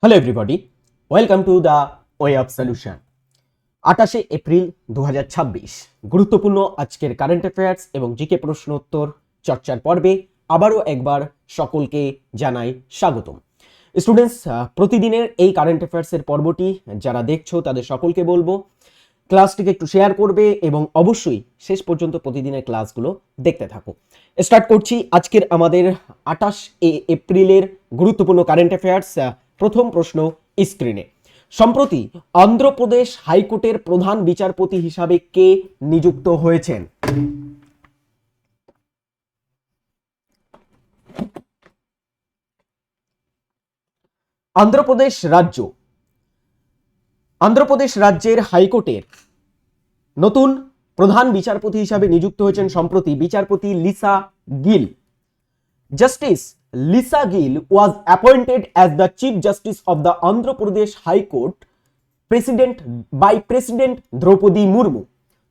Hello everybody, welcome to the way of solution. 28 April 2026 গুরুত্বপূর্ণ আজকের current affairs এবং GK প্রশ্ন উত্তর চর্চার পর্বে আবারও একবার সকলকে জানাই স্বাগতম। স্টুডেন্টস, প্রতিদিনের এই কারেন্ট অ্যাফেয়ার্সের পর্বটি যারা দেখছো তাদের সকলকে বলবো ক্লাসটিকে একটু শেয়ার করবে এবং অবশ্যই শেষ পর্যন্ত প্রতিদিনের ক্লাসগুলো দেখতে থাকো। স্টার্ট করছি আজকের আমাদের 28 এপ্রিলের গুরুত্বপূর্ণ কারেন্ট অ্যাফেয়ার্স। প্রথম প্রশ্ন স্ক্রিনে। সম্প্রতি অন্ধ্রপ্রদেশ হাইকোর্টের প্রধান বিচারপতি হিসাবে কে নিযুক্ত হয়েছেন? অন্ধ্রপ্রদেশ রাজ্যের হাইকোর্টের নতুন প্রধান বিচারপতি হিসাবে নিযুক্ত হয়েছেন সম্প্রতি বিচারপতি Lisa Gill. Justice Lisa Gill was appointed as the Chief Justice of the Andhra Pradesh High Court by President Droupadi Murmu.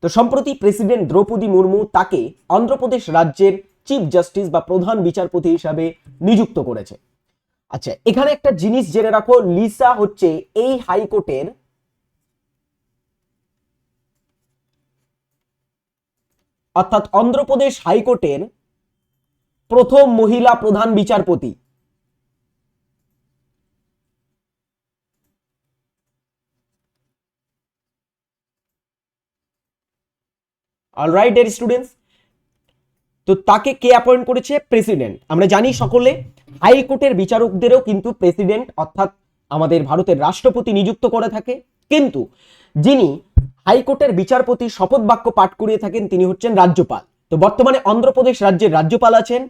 তো সম্প্রতি প্রেসিডেন্ট দ্রৌপদী মুর্মু তাকে অন্ধ্রপ্রদেশ রাজ্যের চিফ জাস্টিস বা প্রধান বিচারপতি হিসাবে নিযুক্ত করেছে। আচ্ছা, এখানে একটা জিনিস জেনে রাখো, লিসা হচ্ছে এই হাইকোর্টের অর্থাৎ অন্ধ্রপ্রদেশ হাইকোর্টের প্রথম মহিলা প্রধান বিচারপতি। অলরাইট ডিয়ার স্টুডেন্টস, তো তাকে কে অ্যাপয়েন্ট করেছে? প্রেসিডেন্ট। আমরা জানি সকলে হাইকোর্টের বিচারকদেরও কিন্তু প্রেসিডেন্ট অর্থাৎ আমাদের ভারতের রাষ্ট্রপতি নিযুক্ত করে থাকে, কিন্তু যিনি হাইকোর্টের বিচারপতি শপথ বাক্য পাঠ করিয়ে থাকেন তিনি হচ্ছেন রাজ্যপাল। তো বর্তমানে অন্ধ্রপ্রদেশ রাজ্যের রাজ্যপাল আছেন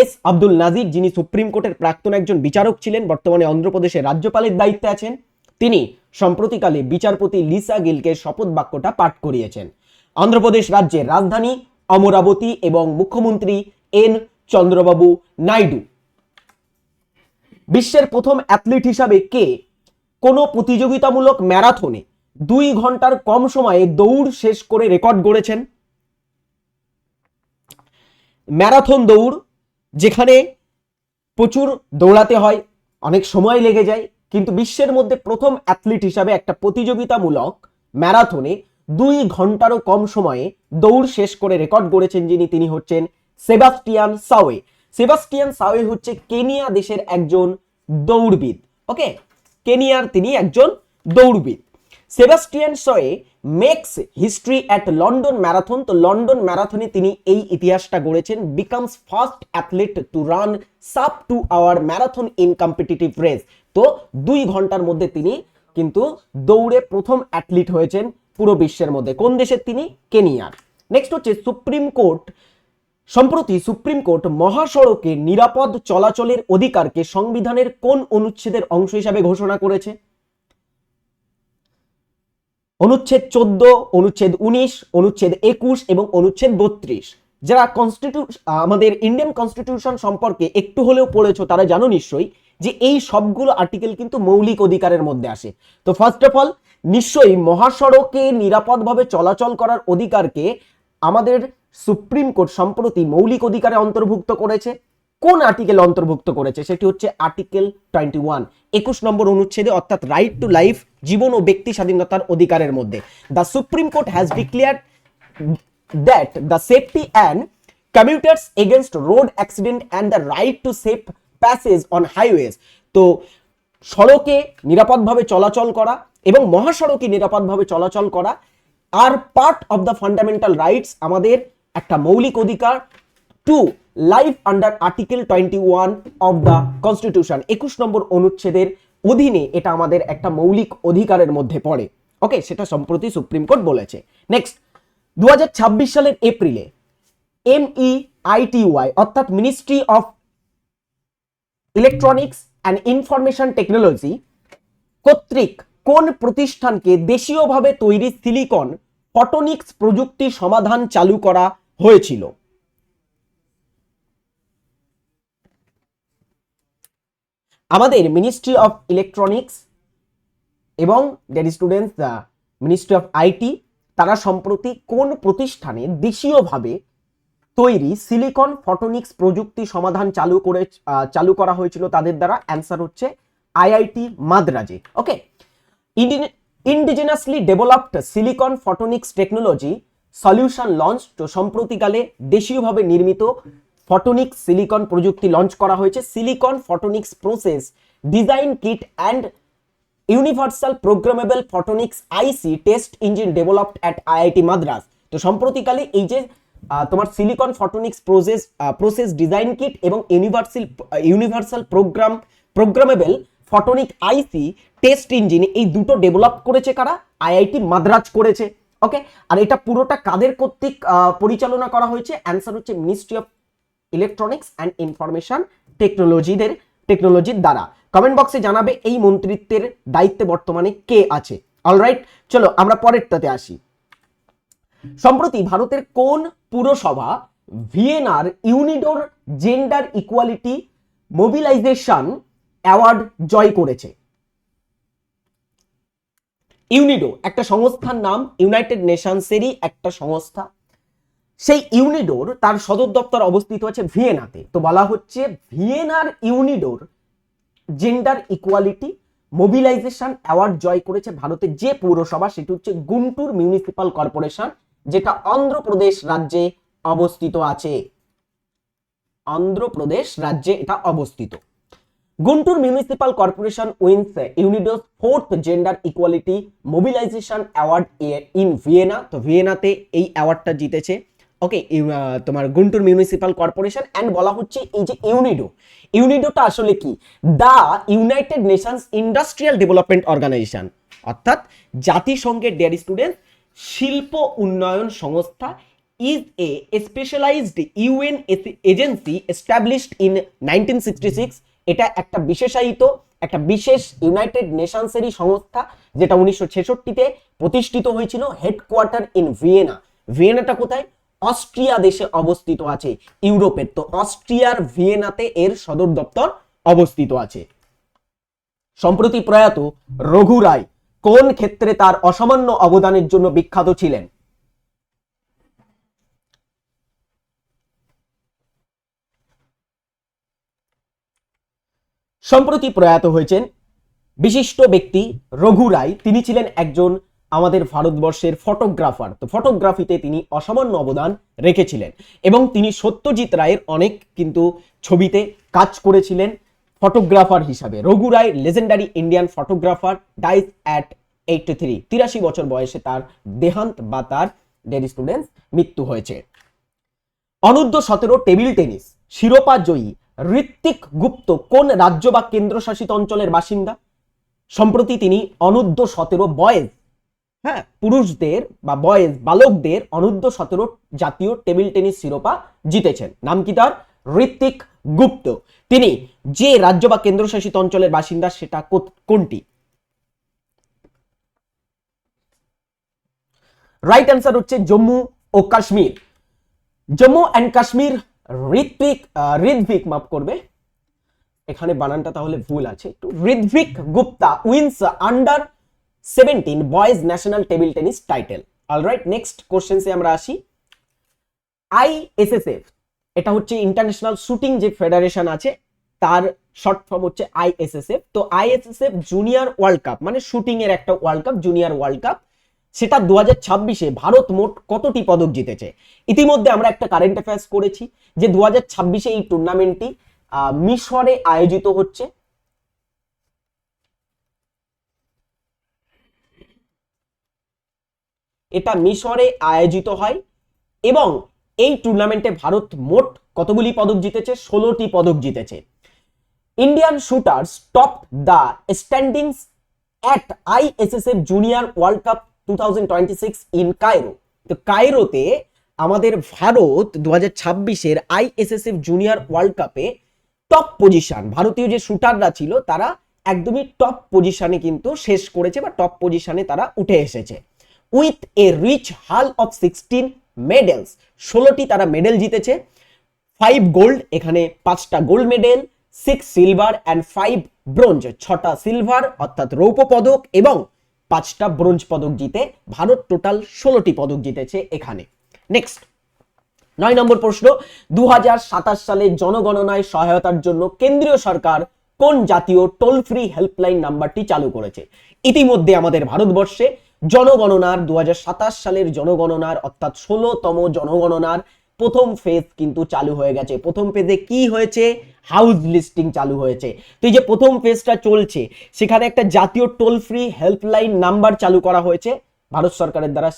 এস আব্দুল নাজির, যিনি সুপ্রিম কোর্টের প্রাক্তন একজন বিচারক ছিলেন, বর্তমানে অন্ধ্রপ্রদেশের রাজ্যপালের দায়িত্বে আছেন। তিনি সম্প্রতিকালে বিচারপতি লিসা গিলকে শপথ বাক্যটা পাঠ করিয়েছেন। অন্ধ্রপ্রদেশ রাজ্যের রাজধানী অমরাবতী এবং মুখ্যমন্ত্রী এন চন্দ্রবাবু নাইডু। বিশ্বের প্রথম অ্যাথলিট হিসাবে কে কোনো প্রতিযোগিতামূলক ম্যারাথনে 2 ঘন্টার কম সময়ে দৌড় শেষ করে রেকর্ড গড়েছেন? ম্যারাথন দৌড়, যেখানে প্রচুর দৌড়াতে হয়, অনেক সময় লেগে যায়, কিন্তু বিশ্বের মধ্যে প্রথম অ্যাথলিট হিসাবে একটা প্রতিযোগিতামূলক ম্যারাথনে 2 ঘন্টারও কম সময়ে দৌড় শেষ করে রেকর্ড গড়েছেন যিনি, তিনি হচ্ছেন সেবাস্টিয়ান সাওয়ে। সেবাস্টিয়ান সাওয়ে হচ্ছে কেনিয়া দেশের একজন দৌড়বিদ। ওকে, কেনিয়ার তিনি একজন দৌড়বিদ। Sebastian Sawe makes history at London marathon. তো লন্ডন ম্যারাথনে তিনি এই ইতিহাসটা গড়েছেন, becomes first athlete to run sub 2 hour marathon in competitive race. তো 2 ঘন্টার মধ্যে তিনি কিন্তু দৌড়ে প্রথম অ্যাথলিট হয়েছেন পুরো বিশ্বের মধ্যে। কোন দেশের? তিনি কেনিয়ার। নেক্সট হচ্ছে সুপ্রিম কোর্ট। সম্প্রতি সুপ্রিম কোর্ট মহাসড়কে নিরাপদ চলাচলের অধিকারকে সংবিধানের কোন অনুচ্ছেদের অংশ হিসাবে ঘোষণা করেছে? অনুচ্ছেদ 14, অনুচ্ছেদ 19, অনুচ্ছেদ 21 এবং অনুচ্ছেদ 32। যারা আমাদের ইন্ডিয়ান কনস্টিটিউশন সম্পর্কে একটু হলেও পড়েছো তারা জানো নিশ্চয়ই যে এই সবগুলো আর্টিকেল কিন্তু মৌলিক অধিকারের মধ্যে আসে। তো ফার্স্ট অফ অল নিশ্চয়ই মহাসড়কে নিরাপদভাবে চলাচল করার অধিকারকে আমাদের সুপ্রিম কোর্ট সম্প্রতি মৌলিক অধিকারে অন্তর্ভুক্ত করেছে। কোন আর্টিকেল অন্তর্ভুক্ত করেছে? সেটি হচ্ছে আর্টিকেল 21, 21 নম্বর অনুচ্ছেদে, অর্থাৎ রাইট টু লাইফ, জীবন ও ব্যক্তি স্বাধীনতার অধিকারের মধ্যে। The supreme court has declared that the safety and commuters against road accident and the right to safe passage on highways. তো সড়কে নিরাপদভাবে চলাচল করা এবং মহাসড়কে নিরাপদভাবে চলাচল করা আর part of the fundamental rights, আমাদের একটা মৌলিক অধিকার to life under article 21 of the constitution. 21 নম্বর অনুচ্ছেদের অধীনে এটা আমাদের একটা মৌলিক অধিকারের মধ্যে পড়ে। ওকে, সেটা সম্প্রতি সুপ্রিম কোর্ট বলেছে। নেক্সট, 2026 সালের এপ্রিলে MEITY অর্থাৎ ministry of electronics and information technology কর্তৃক কোন প্রতিষ্ঠানকে দেশীয়ভাবে তৈরি সিলিকন ফটোনিক্স প্রযুক্তি সমাধান চালু করা হয়েছিল? আমাদের মিনিস্ট্রি অফ ইলেকট্রনিক্স এবং dear students ministry of IT, তারা সম্প্রতি কোন প্রতিষ্ঠানে দেশীয়ভাবে তৈরি সিলিকন ফটোনিক্স প্রযুক্তি সমাধান চালু করা হয়েছিল তাদের দ্বারা? অ্যান্সার হচ্ছে আইআইটি মাদ্রাজে। Okay, indigenously developed silicon photonics technology solution launch. তো সম্প্রতিকালে দেশীয়ভাবে নির্মিত ফটোনিক্স সিলিকন প্রযুক্তি লঞ্চ করা হয়েছে। Silicon photonics process design kit and universal programmable photonics IC test engine developed at IIT Madras. তো সম্প্রতিকালে এই যে তোমার silicon photonics process design kit এবং universal programmable photonic IC test engine, এই দুটো ডেভেলপ করেছে কারা? আইআইটি মাদ্রাজ করেছে। ওকে, আর এটা পুরোটা কাদের কর্তৃক পরিচালনা করা হয়েছে? অ্যান্সার হচ্ছে ministry of electronics and information টেকনোলজির দ্বারা। কমেন্ট বক্সে জানাবে এই মন্ত্রিত্বের দায়িত্বে বর্তমানে কে আছে। অলরাইট, চলো আমরা পরেরটাতে আসি। সম্প্রতি ভারতের কোন পুরসভা ভিয়েনার ইউনিডোর জেন্ডার ইকুয়ালিটি মোবিলাইজেশন অ্যাওয়ার্ড জয় করেছে? ইউনিডো একটা সংস্থার নাম, ইউনাইটেড নেশনসেরই একটা সংস্থা। সেই ইউনিডোর তার সদর দপ্তর অবস্থিত আছে ভিয়েনাতে। তো বলা হচ্ছে ভিয়েনার ইউনিডোর জেন্ডার ইকুয়ালিটি মোবিলাইজেশন অ্যাওয়ার্ড জয় করেছে ভারতের যে পৌরসভা, সেটি হচ্ছে গুন্টুর মিউনিসিপাল কর্পোরেশন, যেটা অন্ধ্রপ্রদেশ রাজ্যে অবস্থিত আছে। অন্ধ্রপ্রদেশ রাজ্যে এটা অবস্থিত। Guntur municipal corporation wins UNIDO's 4th gender equality mobilisation award in Vienna. তো ভিয়েনাতে এই অ্যাওয়ার্ডটা জিতেছে। ওকে, তোমার গুন্টুর মিউনিসিপাল কর্পোরেশন। অ্যান্ড বলা হচ্ছে এই যে ইউনিডোটা আসলে কি? The United Nations Industrial Development Organization, অর্থাৎ জাতিসংঘের ডিয়ার স্টুডেন্ট শিল্প উন্নয়ন সংস্থা, is a specialized UN agency established in 1966। এটা একটা বিশেষায়িত, একটা বিশেষ ইউনাইটেড নেশনসেরই সংস্থা, যেটা 1966-তে প্রতিষ্ঠিত হয়েছিল। Headquarter in Vienna. ভিয়েনাটা কোথায়? অস্ট্রিয়া দেশে অবস্থিত আছে, ইউরোপের। তো অস্ট্রিয়ার ভিয়েনাতে এর সদর দপ্তর অবস্থিত আছে। সম্প্রতি প্রয়াত রঘু রায় কোন ক্ষেত্রে তার অসামান্য অবদানের জন্য বিখ্যাত ছিলেন? সম্প্রতি প্রয়াত হয়েছেন বিশিষ্ট ব্যক্তি রঘু রায়। তিনি ছিলেন একজন আমাদের ভারতবর্ষের ফটোগ্রাফার। তো ফটোগ্রাফিতে তিনি অসামান্য অবদান রেখেছিলেন এবং তিনি সত্যজিৎ রায়ের অনেক কিন্তু ছবিতে কাজ করেছিলেন ফটোগ্রাফার হিসাবে। Raghu Rai legendary Indian photographer, dies at 83। 83 বছর বয়সে তার দেহান্ত বা তার ডেড স্টুডেন্টস মৃত্যু হয়েছে। অনূর্ধ্ব 17 টেবিল টেনিস শিরোপা জয়ী ঋত্বিক গুপ্ত কোন রাজ্য বা কেন্দ্রশাসিত অঞ্চলের বাসিন্দা? সম্প্রতি তিনি অনূর্ধ্ব 17 বয়েজ, পুরুষদের বা বয়েজ বালকদের অনূর্ধ্ব 17 জাতীয় টেবিল টেনিস শিরোপা জিতেছেন। নাম কি তার? ঋত্বিক গুপ্ত। তিনি যে রাজ্য বা কেন্দ্রশাসিত অঞ্চলের বাসিন্দা সেটা কোনটি? রাইট অ্যান্সার হচ্ছে জম্মু ও কাশ্মীর। জম্মু অ্যান্ড কাশ্মীর। ঋত্বিক মাফ করবে, এখানে বানানটা তাহলে ভুল আছে একটু। Ritwik Gupta wins under 17 boys national table tennis title. Alright, next কোশ্চেন্সে আমরা আসি। আইএসএসএফ এটা হচ্ছে ইন্টারন্যাশনাল শুটিং যে ফেডারেশন আছে, তার শর্ট ফর্ম হচ্ছে আইএসএসএফ। তো আইএসএসএফ জুনিয়র ওয়ার্ল্ড কাপ, মানে শুটিং এর একটা world cup, junior world cup, সেটা 2026-এ ভারত মোট কতটি পদক জিতেছে? ইতিমধ্যে আমরা একটা কারেন্ট অ্যাফেয়ার্স করেছি যে 2026-এ এই টুর্নামেন্টটি মিশরে আয়োজিত হচ্ছে। এটা মিশরে আয়োজিত হয় এবং এই টুর্নামেন্টে ভারত মোট কতগুলি পদক জিতেছে? 16টি পদক জিতেছে। Indian shooters top the standings at ISSF junior world cup 2026 in Cairo. তো কায়রোতে আমাদের ভারত 2026-এর আইএসএসএফ জুনিয়র ওয়ার্ল্ড কাপে টপ পজিশন, ভারতীয় যে শুটাররা ছিল তারা একদমই টপ পজিশনে কিন্তু শেষ করেছে বা টপ পজিশনে তারা উঠে এসেছে। With a rich haul of 16 medals, 16টি তারা মেডেল জিতেছে। 5 গোল্ড, এখানে 5টা gold medal, 6 silver and 5 bronze, 6টা সিলভার অর্থাৎ রৌপ্য পদক এবং 5টা ব্রোঞ্জ পদক জিতে ভারত টোটাল 16টি পদক জিতেছে এখানে। নেক্সট 9 নম্বর প্রশ্ন, 2027 সালে জনগণনায় সহায়তার জন্য কেন্দ্রীয় সরকার কোন জাতীয় টোল ফ্রি হেল্পলাইন নাম্বারটি চালু করেছে? ইতিমধ্যে আমাদের ভারতবর্ষে জনগণনার 2027 সালের জনগণনার অর্থাৎ 16তম জনগণনার প্রথম ফেজ কিন্তু চালু হয়ে গেছে। প্রথম ফেজে কি হয়েছে? হাউস লিস্টিং চালু হয়েছে। তো এই যে প্রথম ফেজটা চলছে সেখানে একটা জাতীয় টোল ফ্রি হেল্পলাইন নাম্বার চালু করা হয়েছে ভারত সরকারের দ্বারা।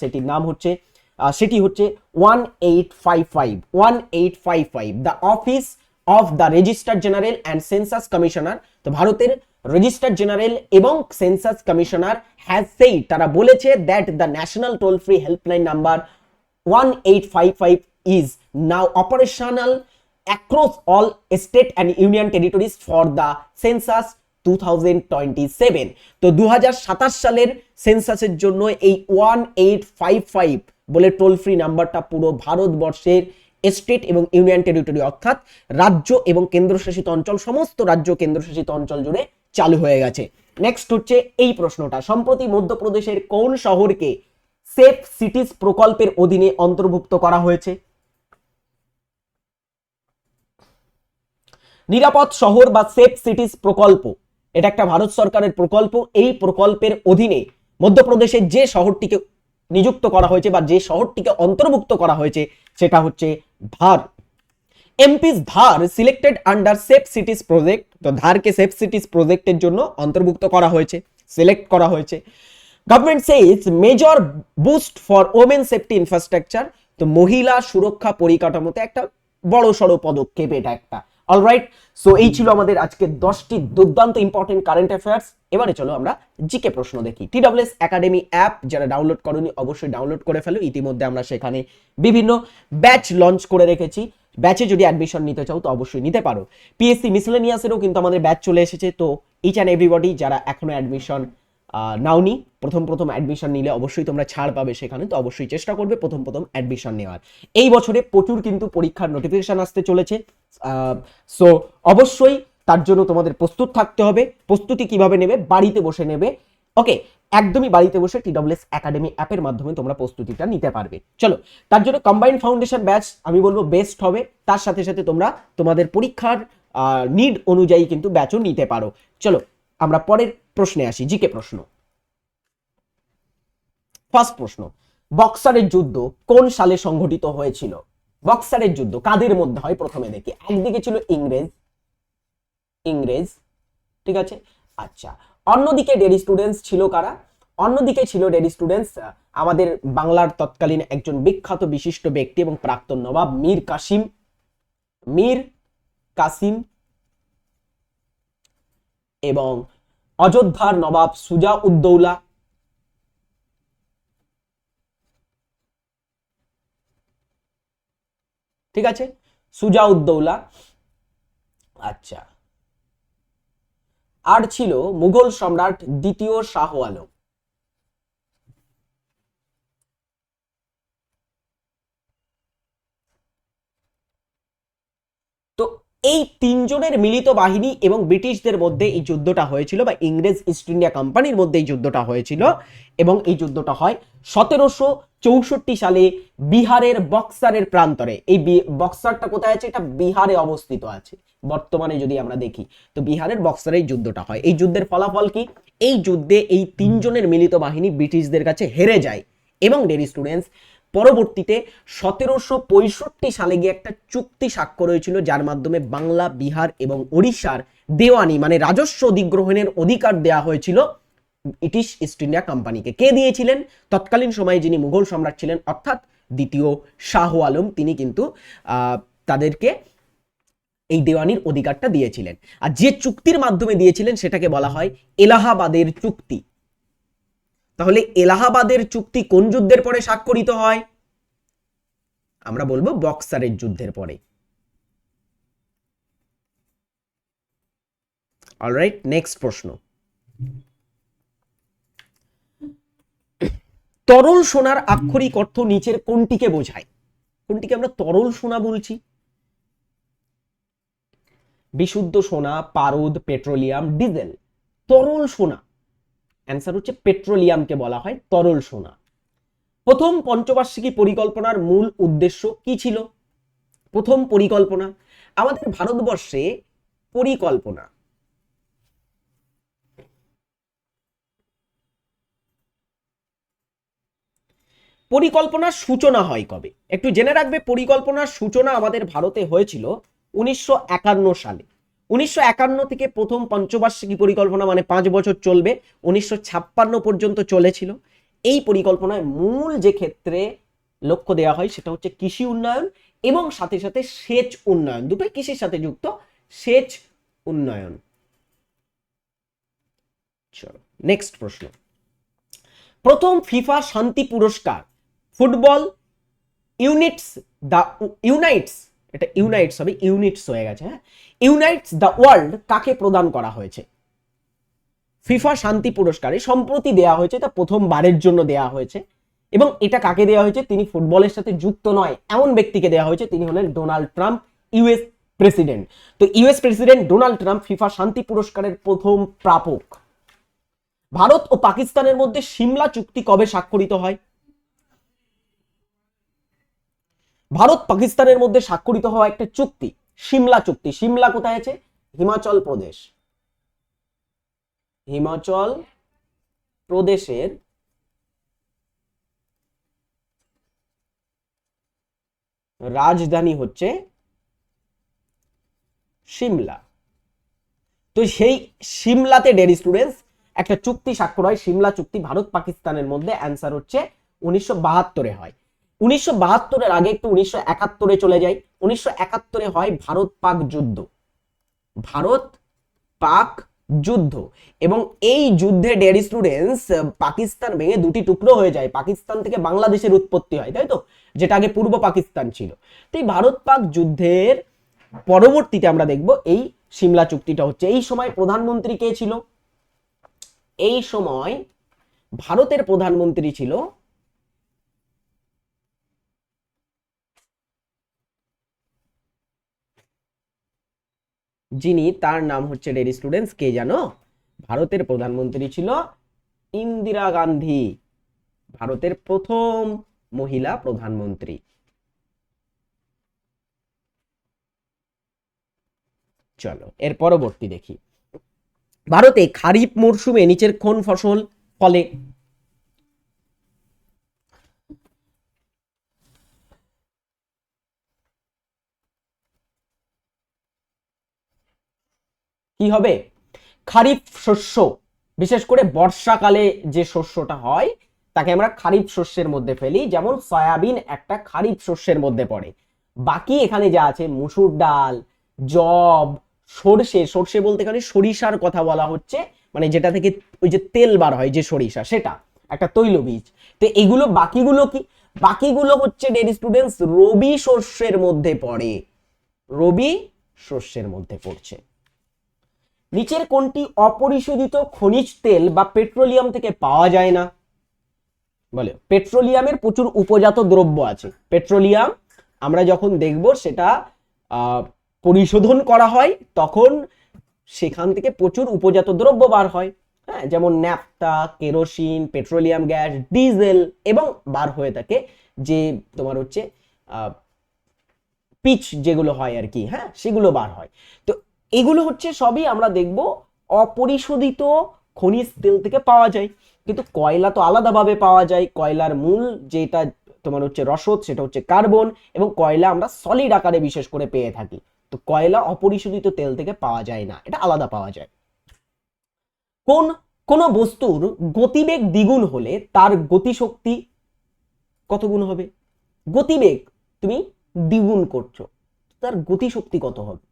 সেটি হচ্ছে 1855 the office of the registrar general and census commissioner. তো ভারতের রেজিস্ট্রার জেনারেল এবং সেন্সাস কমিশনার হ্যাজ সেইড, তারা বলেছে that the national toll free helpline number 1855 is now operational across all state and union territories for the census 2027। তো 2027 সালের সেন্সাসের জন্য এই 1855 বলে টোল ফ্রি নাম্বারটা পুরো ভারতবর্ষের স্টেট এবং ইউনিয়ন টেরিটরি অর্থাৎ রাজ্য এবং কেন্দ্রশাসিত অঞ্চল, সমস্ত রাজ্য কেন্দ্রশাসিত অঞ্চল জুড়ে চালু হয়ে গেছে। নেক্সট হচ্ছে এই প্রশ্নটা, সম্প্রতি মধ্যপ্রদেশের কোন শহরকে সেফ সিটিজ প্রকল্পের অধীনে অন্তর্ভুক্ত করা হয়েছে? নিরাপদ শহর বা সেফ সিটিজ প্রকল্প, এটা একটা ভারত সরকারের প্রকল্প। এই প্রকল্পের অধীনে মধ্যপ্রদেশের যে শহরটিকে নিযুক্ত করা হয়েছে বা যে শহরটিকে অন্তর্ভুক্ত করা হয়েছে সেটা হচ্ছে ধার। এমপিস ধার সিলেক্টেড আন্ডার সেফ সিটিজ প্রজেক্ট। তো ধারকে সেফ সিটিজ প্রজেক্টের জন্য অন্তর্ভুক্ত করা হয়েছে, সিলেক্ট করা হয়েছে। Government Sage major boost for women safety infrastructure. তো মহিলা সুরক্ষা পরিকাঠামোতে একটা বড় সড়ো পদক্ষেপ এটা একটা। অলরাইট, সো এই ছিল আমাদের আজকে 10টি দুর্দান্ত ইম্পর্টেন্ট কারেন্ট অ্যাফেয়ার্স। এবারে চলো আমরা জিকে প্রশ্ন দেখি। TWS একাডেমি অ্যাপ যারা ডাউনলোড করোনি অবশ্যই ডাউনলোড করে ফেলো। ইতিমধ্যে আমরা সেখানে বিভিন্ন ব্যাচ লঞ্চ করে রেখেছি। ব্যাচে যদি অ্যাডমিশন নিতে চাও তো অবশ্যই নিতে পারো। পিএসসি মিসেলেনিয়াসেরও কিন্তু আমাদের ব্যাচ চলে এসেছে। তো ইচ অ্যান্ড এভরিবডি যারা এখনো অ্যাডমিশন নাওনি, প্রথম অ্যাডমিশন নিলে অবশ্যই তোমরা ছাড় পাবে সেখানে। তো অবশ্যই চেষ্টা করবে প্রথম অ্যাডমিশন নেওয়ার। এই বছরে প্রচুর কিন্তু পরীক্ষার নোটিফিকেশন আসতে চলেছে। সো অবশ্যই তার জন্য তোমাদের প্রস্তুত থাকতে হবে। প্রস্তুতি কিভাবে নেবে? বাড়িতে বসে নেবে। ওকে, একদমই বাড়িতে বসে TWS একাডেমি অ্যাপের মাধ্যমে তোমরা প্রস্তুতিটা নিতে পারবে। চলো, তার জন্য কম্বাইন্ড ফাউন্ডেশন ব্যাচ আমি বলবো বেস্ট হবে। তার সাথে সাথে তোমরা তোমাদের পরীক্ষার নিড অনুযায়ী কিন্তু ব্যাচও নিতে পারো। চলো আমরা পরের প্রশ্নে আসি, জিকে প্রশ্ন। ফার্স্ট প্রশ্ন, বক্সারের যুদ্ধ কোন সালে সংঘটিত হয়েছিল? বক্সারের যুদ্ধ কাদের মধ্যে হয় প্রথমে দেখি। একদিকে ছিল ইংরেজ, ঠিক আছে। আচ্ছা, অন্যদিকে ডেরি স্টুডেন্টস ছিল কারা? অন্যদিকে ছিল ডেরি স্টুডেন্টস আমাদের বাংলার তৎকালীন একজন বিখ্যাত বিশিষ্ট ব্যক্তি এবং প্রাক্তন নবাব মীর কাসিম এবং অযোধ্যার নবাব সুজা-উদ-দৌলা। ঠিক আছে, সুজা-উদ-দৌলা। আচ্ছা, আর ছিল মুঘল সম্রাট দ্বিতীয় শাহ আলম। তো এই তিনজনের মিলিত বাহিনী এবং ব্রিটিশদের মধ্যে এই যুদ্ধটা হয়েছিল, বা ইংরেজ ইস্ট ইন্ডিয়া কোম্পানির মধ্যে এই যুদ্ধটা হয়েছিল। এবং এই যুদ্ধটা হয় 1764 সালে বিহারের বক্সারের প্রান্তরে। এই বক্সারটা কোথায় আছে? এটা বিহারে অবস্থিত আছে বর্তমানে যদি আমরা দেখি। তো বিহারের বক্সারে এই যুদ্ধটা হয়। এই যুদ্ধের ফলাফল কি? এই যুদ্ধে এই তিনজনের মিলিত বাহিনী ব্রিটিশদের কাছে হেরে যায় এবং ডেরি স্টুডেন্টস পরবর্তীতে 1765 সালে গিয়ে একটা চুক্তি স্বাক্ষর হয়েছিল, যার মাধ্যমে বাংলা, বিহার এবং ওড়িশার দেওয়ানি মানে রাজস্ব অধিগ্রহণের অধিকার দেওয়া হয়েছিল ব্রিটিশ ইস্ট ইন্ডিয়া কোম্পানিকে। কে দিয়েছিলেন? তৎকালীন সময়ে যিনি মুঘল সম্রাট ছিলেন অর্থাৎ দ্বিতীয় শাহ আলম, তিনি কিন্তু তাদেরকে এই দেওয়ানির অধিকারটা দিয়েছিলেন। আর যে চুক্তির মাধ্যমে দিয়েছিলেন সেটাকে বলা হয় এলাহাবাদের চুক্তি। তাহলে এলাহাবাদের চুক্তি কোন যুদ্ধের পরে স্বাক্ষরিত হয়? আমরা বলবো বক্সারের যুদ্ধের পরে। অলরাইট, নেক্সট প্রশ্ন, তরল সোনার আক্ষরিক অর্থ নিচের কোনটিকে বোঝায়? কোনটিকে আমরা তরল সোনা বলছি? বিশুদ্ধ সোনা, পারদ, পেট্রোলিয়াম, ডিজেল। তরল সোনা অ্যান্সার হচ্ছে পেট্রোলিয়ামকে বলা হয় তরল সোনা। প্রথম পঞ্চবার্ষিকী পরিকল্পনার মূল উদ্দেশ্য কি ছিল? প্রথম পরিকল্পনা, আমাদের ভারতবর্ষে পরিকল্পনা পরিকল্পনার সূচনা হয় কবে? একটু জেনে রাখবে, পরিকল্পনার সূচনা আমাদের ভারতে হয়েছিল 1951 সালে। 1951 থেকে প্রথম পঞ্চবার্ষিকী পরিকল্পনা, মানে 5 বছর চলবে, 1956 পর্যন্ত চলেছিল। এই পরিকল্পনায় মূল যে ক্ষেত্রে লক্ষ্য দেওয়া হয় সেটা হচ্ছে কৃষি উন্নয়ন এবং সাথে সাথে সেচ উন্নয়ন, দুটোই কৃষির সাথে যুক্ত, সেচ উন্নয়ন। চলো নেক্সট প্রশ্ন। প্রথম ফিফা শান্তি পুরস্কার ফুটবল ইউনিটস দ্য ইউনাইটস, এটা ইউনাইটস হবে, ইউনিটস হয়ে গেছে, হ্যাঁ, ইউনাইটস দ্য ওয়ার্ল্ড কাকে প্রদান করা হয়েছে? ফিফা শান্তি পুরস্কারে সম্প্রতি দেয়া হয়েছে, এটা প্রথমবারের জন্য দেয়া হয়েছে, এবং এটা কাকে দেওয়া হয়েছে? তিনি ফুটবলের সাথে যুক্ত নয় এমন ব্যক্তিকে দেওয়া হয়েছে, তিনি হলেন ডোনাল্ড ট্রাম্প, ইউএস প্রেসিডেন্ট। তো US president Donald Trump FIFA শান্তি পুরস্কারের প্রথম প্রাপক। ভারত ও পাকিস্তানের মধ্যে সিমলা চুক্তি কবে স্বাক্ষরিত হয়? ভারত পাকিস্তানের মধ্যে স্বাক্ষরিত হওয়া একটা চুক্তি সিমলা চুক্তি। সিমলা কোথায় আছে? হিমাচল প্রদেশ। হিমাচল প্রদেশের রাজধানী হচ্ছে সিমলা। তো সেই সিমলাতে ডেয়ারি স্টুডেন্টস একটা চুক্তি স্বাক্ষর হয়, সিমলা চুক্তি ভারত পাকিস্তানের মধ্যে। অ্যান্সার হচ্ছে 1972 হয়। 1972 আগে একটু 1971 চলে যাই। 1971 হয় ভারত পাক যুদ্ধ। ভারত পাক যুদ্ধ, এবং এই যুদ্ধে ডেয়ারি স্টুডেন্টস পাকিস্তান ভেঙে দুটি টুকরো হয়ে যায়। পাকিস্তান থেকে বাংলাদেশের উৎপত্তি হয়, তাই তো, যেটা আগে পূর্ব পাকিস্তান ছিল। তো এই ভারত পাক যুদ্ধের পরবর্তীতে আমরা দেখব এই সিমলা চুক্তিটা হচ্ছে। এই সময় প্রধানমন্ত্রী কে ছিল? এই সময় ভারতের প্রধানমন্ত্রী ছিল যিনি, তার নাম হচ্ছে ডেয়ারি স্টুডেন্টস, কে জানো? ভারতের প্রধানমন্ত্রী ছিল ইন্দিরা গান্ধী, ভারতের প্রথম মহিলা প্রধানমন্ত্রী। চলো এর পরবর্তী দেখি। ভারতে খারিফ মরশুমে নিচের কোন ফসল ফলে? কি হবে? খারিফ শস্য, বিশেষ করে বর্ষাকালে যে শস্যটা হয় তাকে আমরা খারিফ শস্যের মধ্যে ফেলি। যেমন সয়াবিন একটা খারিফ শস্যের মধ্যে পড়ে। বাকি এখানে যা আছে মুসুর ডাল, জব, সর্ষে, সর্ষে বলতে এখানে সরিষার কথা বলা হচ্ছে, মানে যেটা থেকে ওই যে তেল বার হয় যে সরিষা, সেটা একটা তৈলবীজ। তো এগুলো বাকিগুলো কি? বাকিগুলো হচ্ছে ডেয়ারি স্টুডেন্টস রবি শস্যের মধ্যে পড়ে, রবি শস্যের মধ্যে পড়ছে। নিচের কোনটি অপরিশোধিত খনিজ তেল বা পেট্রোলিয়াম থেকে পাওয়া যায় না? বলে পেট্রোলিয়ামের প্রচুর উপজাত দ্রব্য আছে। পেট্রোলিয়াম আমরা যখন দেখব সেটা পরিশোধন করা হয় তখন সেখান থেকে প্রচুর উপজাত দ্রব্য বার হয়, হ্যাঁ, যেমন ন্যাফতা, কেরোসিন, পেট্রোলিয়াম গ্যাস, ডিজেল, এবং বার হয়ে থাকে যে তোমার হচ্ছে পিচ যেগুলো হয় আর কি, হ্যাঁ, সেগুলো বার হয়। তো এগুলো হচ্ছে সবই আমরা দেখব অপরিশোধিত খনিজ তেল থেকে পাওয়া যায়। কিন্তু কয়লা তো আলাদাভাবে পাওয়া যায়। কয়লার মূল যেটা তোমার হচ্ছে রসদ, সেটা হচ্ছে কার্বন, এবং কয়লা আমরা সলিড আকারে বিশেষ করে পেয়ে থাকি। তো কয়লা অপরিশোধিত তেল থেকে পাওয়া যায় না, এটা আলাদা পাওয়া যায়। কোন বস্তুর গতিবেগ দ্বিগুণ হলে তার গতিশক্তি কত গুণ হবে? গতিবেগ তুমি দ্বিগুণ করছো, তার গতিশক্তি কত হবে?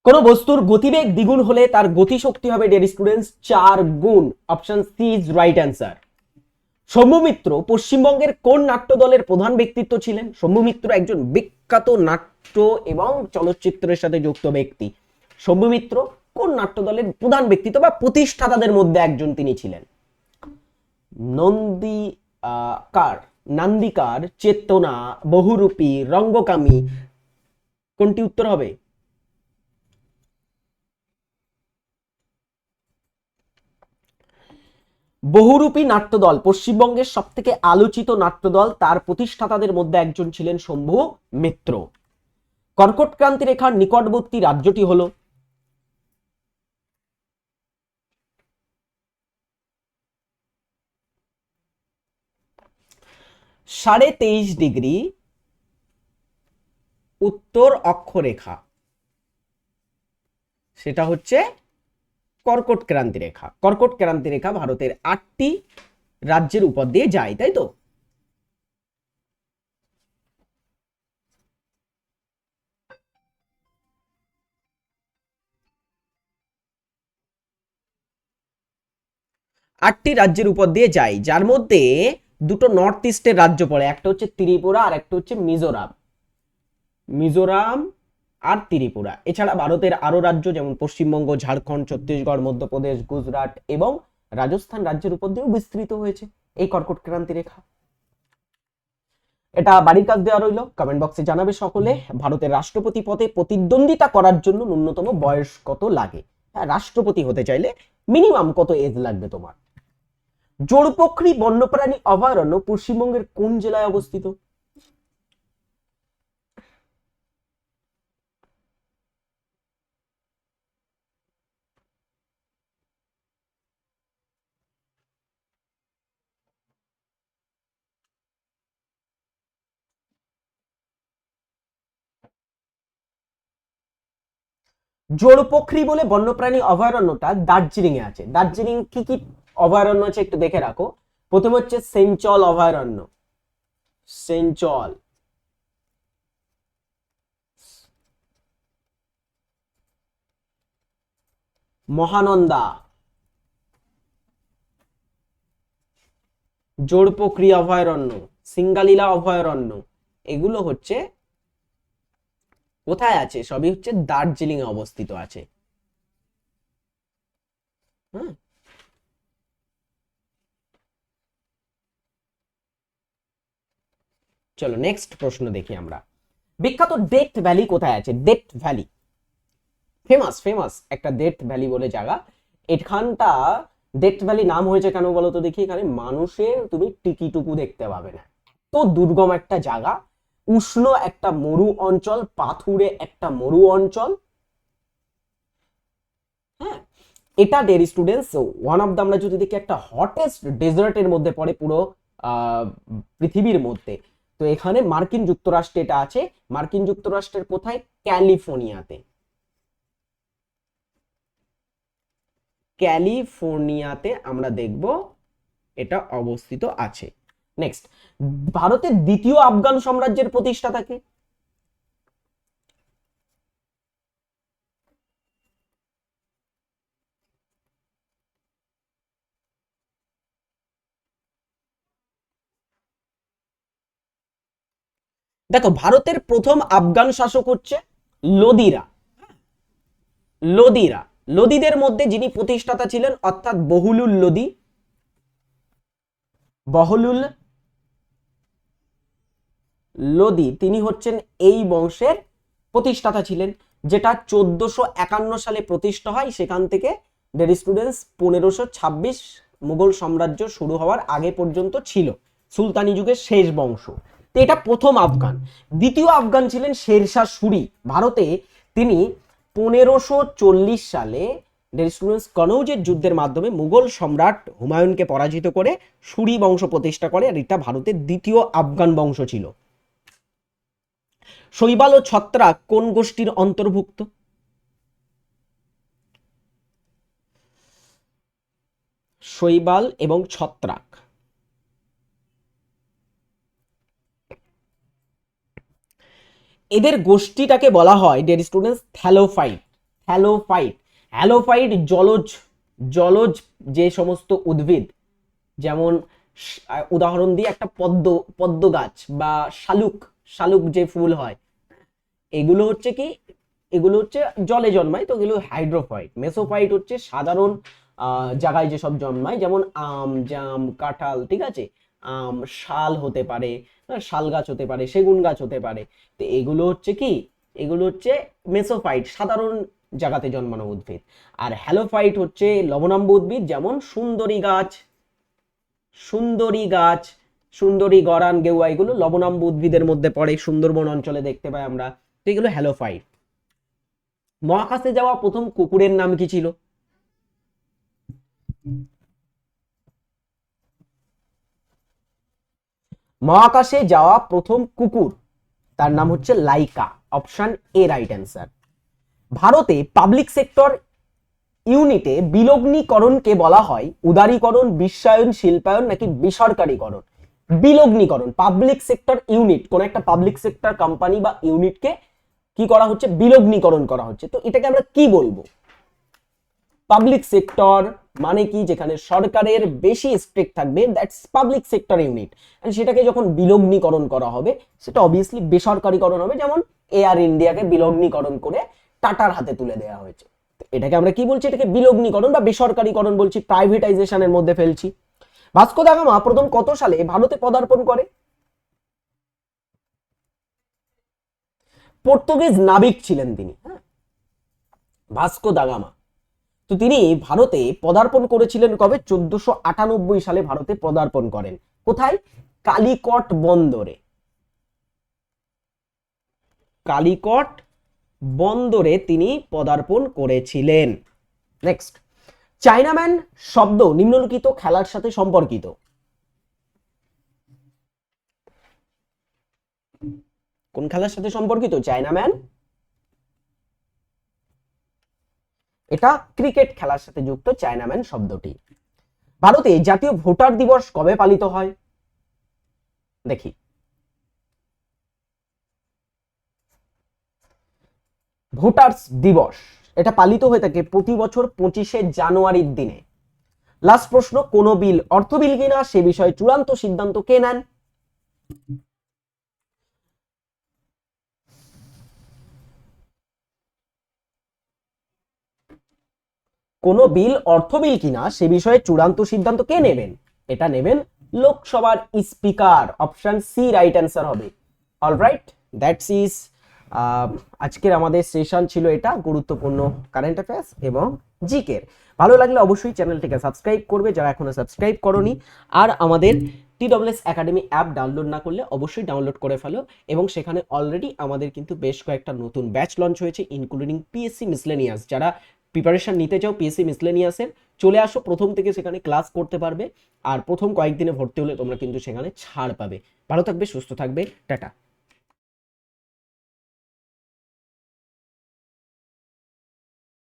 কোন বস্তুর গতিবেগ দ্বিগুণ হলে তার গতিশক্তি হবে ডিয়ার স্টুডেন্টস 4 গুণ। Option C is right answer. Shambhu Mitra পশ্চিমবঙ্গের কোন নাট্য দলের প্রধান ব্যক্তিত্ব ছিলেন? শম্ভু মিত্র একজন বিখ্যাত নাট্য এবং চলচ্চিত্রের সাথে যুক্ত ব্যক্তি। শম্ভু মিত্র কোন নাট্য দলের প্রধান ব্যক্তিত্ব বা প্রতিষ্ঠাতাদের মধ্যে একজন তিনি ছিলেন? নন্দীকার, নান্দিকার, চেতনা, বহুরূপী, রঙ্গকামী, কোনটি উত্তর হবে? বহুরূপী নাট্যদল, পশ্চিমবঙ্গের সব থেকে আলোচিত নাট্যদল, তার প্রতিষ্ঠাতাদের মধ্যে একজন ছিলেন শম্ভু মিত্র। কর্কট ক্রান্তি রেখার নিকটবর্তী রাজ্যটি হলো 23.5 ডিগ্রি উত্তর অক্ষরেখা, সেটা হচ্ছে কর্কট ক্রান্তি রেখা। কর্কট ক্রান্তি রেখা ভারতের 8টি রাজ্যের উপর দিয়ে যায়, তাই তো? আটটি রাজ্যের উপর দিয়ে যায়, যার মধ্যে দুটো নর্থ ইস্টের রাজ্য পড়ে, একটা হচ্ছে ত্রিপুরা আর একটা হচ্ছে মিজোরাম। মিজোরাম আর ত্রিপুরা। এছাড়া ভারতের আরো রাজ্য যেমন পশ্চিমবঙ্গ, ঝাড়খণ্ড, ছত্তিশগড়, মধ্যপ্রদেশ, গুজরাট এবং রাজস্থান রাজ্যের উপর দিয়েও বিস্তৃত হয়েছে এই কর্কট ক্রান্তি রেখা। এটা বাড়ির কাজ দেওয়া রইল, কমেন্ট বক্সে জানাবে সকলে। ভারতের রাষ্ট্রপতি পদে প্রতিদ্বন্দ্বিতা করার জন্য ন্যূনতম বয়স কত লাগে? হ্যাঁ, রাষ্ট্রপতি হতে চাইলে মিনিমাম কত এজ লাগবে তোমার? জোড়পোখরি বন্যপ্রাণী অভয়ারণ্য পশ্চিমবঙ্গের কোন জেলায় অবস্থিত? জোড়পোখরি বলে বন্যপ্রাণী অভয়ারণ্যটা দার্জিলিং এ আছে। দার্জিলিং কি কি অভয়ারণ্য আছে একটু দেখে রাখো। প্রথম হচ্ছে সেঞ্চল অভয়ারণ্য, সেঞ্চল। মহানন্দা, জোড়পোখরি অভয়ারণ্য, সিঙ্গালীলা অভয়ারণ্য, এগুলো হচ্ছে কোথায় আছে? সবই হচ্ছে দার্জিলিং এ অবস্থিত আছে। হ্যাঁ, চলো নেক্সট প্রশ্ন দেখি আমরা। বিখ্যাত ডেথ ভ্যালি কোথায় আছে? ডেথ ভ্যালি, ফেমাস ফেমাস একটা ডেথ ভ্যালি বলে জায়গা। এখানটা ডেথ ভ্যালি নাম হয়েছে কেন বলো তো দেখি? এখানে মানুষের তুমি টিকিটুকু দেখতে পাবে না, তো দুর্গম একটা জায়গা, উষ্ণ একটা মরু অঞ্চল, পাথুরে একটা মরু অঞ্চল। হ্যাঁ, এটা dare students one of the, আমরা যদি দেখি একটা হটেস্ট ডেজার্টের মধ্যে পড়ে পুরো পৃথিবীর মধ্যে। তো এখানে মার্কিন যুক্তরাষ্ট্রে এটা আছে। মার্কিন যুক্তরাষ্ট্রের কোথায়? ক্যালিফোর্নিয়াতে। ক্যালিফোর্নিয়াতে আমরা দেখব এটা অবস্থিত আছে। নেক্সট, ভারতের দ্বিতীয় আফগান সাম্রাজ্যের প্রতিষ্ঠাতা কে? দেখো, ভারতের প্রথম আফগান শাসক হচ্ছে লোদিরা। লোদিরা, লোদিদের মধ্যে যিনি প্রতিষ্ঠাতা ছিলেন অর্থাৎ বহুলুল লোদি, বহলুল লোদি, তিনি হচ্ছেন এই বংশের প্রতিষ্ঠাতা ছিলেন, যেটা 1451 সালে প্রতিষ্ঠা হয়। সেখান থেকে ডেয়ার স্টুডেন্টস 1526 মুঘল সাম্রাজ্য শুরু হওয়ার আগে পর্যন্ত ছিল সুলতানি যুগের শেষ বংশ। তো এটা প্রথম আফগান। দ্বিতীয় আফগান ছিলেন শেরশাহ সুরি। ভারতে তিনি 1540 সালে ডেয়ার স্টুডেন্টস কনৌজের যুদ্ধের মাধ্যমে মুঘল সম্রাট হুমায়ুনকে পরাজিত করে সুরি বংশ প্রতিষ্ঠা করে, আর এটা ভারতের দ্বিতীয় আফগান বংশ ছিল। শৈবাল ও ছত্রাক কোন গোষ্ঠীর অন্তর্ভুক্ত? শৈবাল এবং ছত্রাক, এদের গোষ্ঠীটাকে বলা হয় ডিয়ার স্টুডেন্টস থ্যালোফাইট। থ্যালোফাইট, হ্যালোফাইট জলজ, জলজ যে সমস্ত উদ্ভিদ, যেমন উদাহরণ দিয়ে একটা পদ্ম, পদ্ম গাছ বা শালুক, শালুক যে ফুল হয়, এগুলো হচ্ছে কি, এগুলো হচ্ছে জলে জন্মায়, তো এগুলো হাইড্রোফাইট। মেসোফাইট হচ্ছে সাধারণ জায়গায় যেসব জন্মায়, যেমন আম, জাম, কাঁঠাল, ঠিক আছে, আম, শাল হতে পারে, শাল গাছ হতে পারে, সেগুন গাছ হতে পারে। তো এগুলো হচ্ছে কি, এগুলো হচ্ছে মেসোফাইট, সাধারণ জায়গাতে জন্মানো উদ্ভিদ। আর হ্যালোফাইট হচ্ছে লবণাম্ব উদ্ভিদ, যেমন সুন্দরী গাছ, সুন্দরী গাছ, সুন্দরী গরান গেওয়া, এগুলো লবণাম্ব উদ্ভিদের মধ্যে পড়ে, সুন্দরবন অঞ্চলে দেখতে পাই আমরা। তো এগুলো হ্যালোফাইট। মহাকাশে যাওয়া প্রথম কুকুরের নাম কি ছিল? মহাকাশে যাওয়া প্রথম কুকুর, তার নাম হচ্ছে Laika. Option A right answer. ভারতে পাবলিক সেক্টর ইউনিটে বিলগ্নীকরণকে বলা হয় উদারীকরণ, বিশ্বায়ন, শিল্পায়ন নাকি বেসরকারীকরণ? বিলগ্নীকরণ। পাবলিক সেক্টর ইউনিট, কোন একটা পাবলিক সেক্টর কোম্পানি বা ইউনিটকে কি করা হচ্ছে? বিলগ্নীকরণ করা হচ্ছে। তো এটাকে আমরা কি বলবো? পাবলিক সেক্টর মানে কি? যেখানে সরকারের বেশি স্ট্রিক্ট থাকবে, that's public sector unit. And সেটাকে যখন বিলগ্নীকরণ করা হবে সেটা অবভিয়াসলি বেসরকারীকরণ হবে। যেমন এয়ার ইন্ডিয়াকে বিলগ্নীকরণ করে টাটার হাতে তুলে দেওয়া হয়েছে। এটাকে আমরা কি বলছি? এটাকে বিলগ্নীকরণ বা বেসরকারীকরণ বলছি, প্রাইভেটাইজেশনের মধ্যে ফেলছি। ভাস্কো দা গামা প্রথম কত সালে ভারতে পদার্পণ করে? পর্তুগিজ নাবিক ছিলেন তিনি, হ্যাঁ, ভাস্কো দা গামা। তো তিনি ভারতে পদার্পণ করেছিলেন কবে? 1498 সালে ভারতে পদার্পণ করেন। কোথায়? কালিকট বন্দরে। কালিকট বন্দরে তিনি পদার্পণ করেছিলেন। নেক্সট, চায়নাম্যান শব্দ নিম্নলিখিত খেলার সাথে সম্পর্কিত? কোন খেলার সাথে সম্পর্কিত চায়নাম্যান? এটা ক্রিকেট খেলার সাথে যুক্ত চায়নাম্যান শব্দটি। ভারতে জাতীয় ভোটার দিবস কবে পালিত হয়? দেখি, ভোটার্স দিবস এটা পালিত হয়ে থাকে প্রতি বছর 25শে জানুয়ারির দিনে। লাস্ট প্রশ্ন, কোন বিল অর্থ বিল কিনা সে বিষয়ে চূড়ান্ত সিদ্ধান্ত কে নেন? কোন বিল অর্থ বিল কিনা সে বিষয়ে চূড়ান্ত সিদ্ধান্ত কে নেবেন? এটা নেবেন লোকসভার speaker. Option C right answer হবে। অলরাইট, দ্যাটস ইজ আজকের আমাদের সেশন ছিল এটা, গুরুত্বপূর্ণ কারেন্ট অ্যাফেয়ার্স এবং জিকের। ভালো লাগলে অবশ্যই চ্যানেলটিকে সাবস্ক্রাইব করবে যারা এখনো সাবস্ক্রাইব করনি। আর আমাদের TWS একাডেমি অ্যাপ ডাউনলোড না করলে অবশ্যই ডাউনলোড করে ফেলো, এবং সেখানে অলরেডি আমাদের কিন্তু বেশ কয়েকটা নতুন ব্যাচ লঞ্চ হয়েছে, ইনক্লুডিং পিএসসি মিসলেনিয়াস। যারা প্রিপারেশন নিতে চাও পিএসসি মিসলেনিয়াসের, চলে আসো, প্রথম থেকে সেখানে ক্লাস করতে পারবে। আর প্রথম কয়েকদিনে ভর্তি হলে তোমরা কিন্তু সেখানে ছাড় পাবে। ভালো থাকবে, সুস্থ থাকবে, টাটা।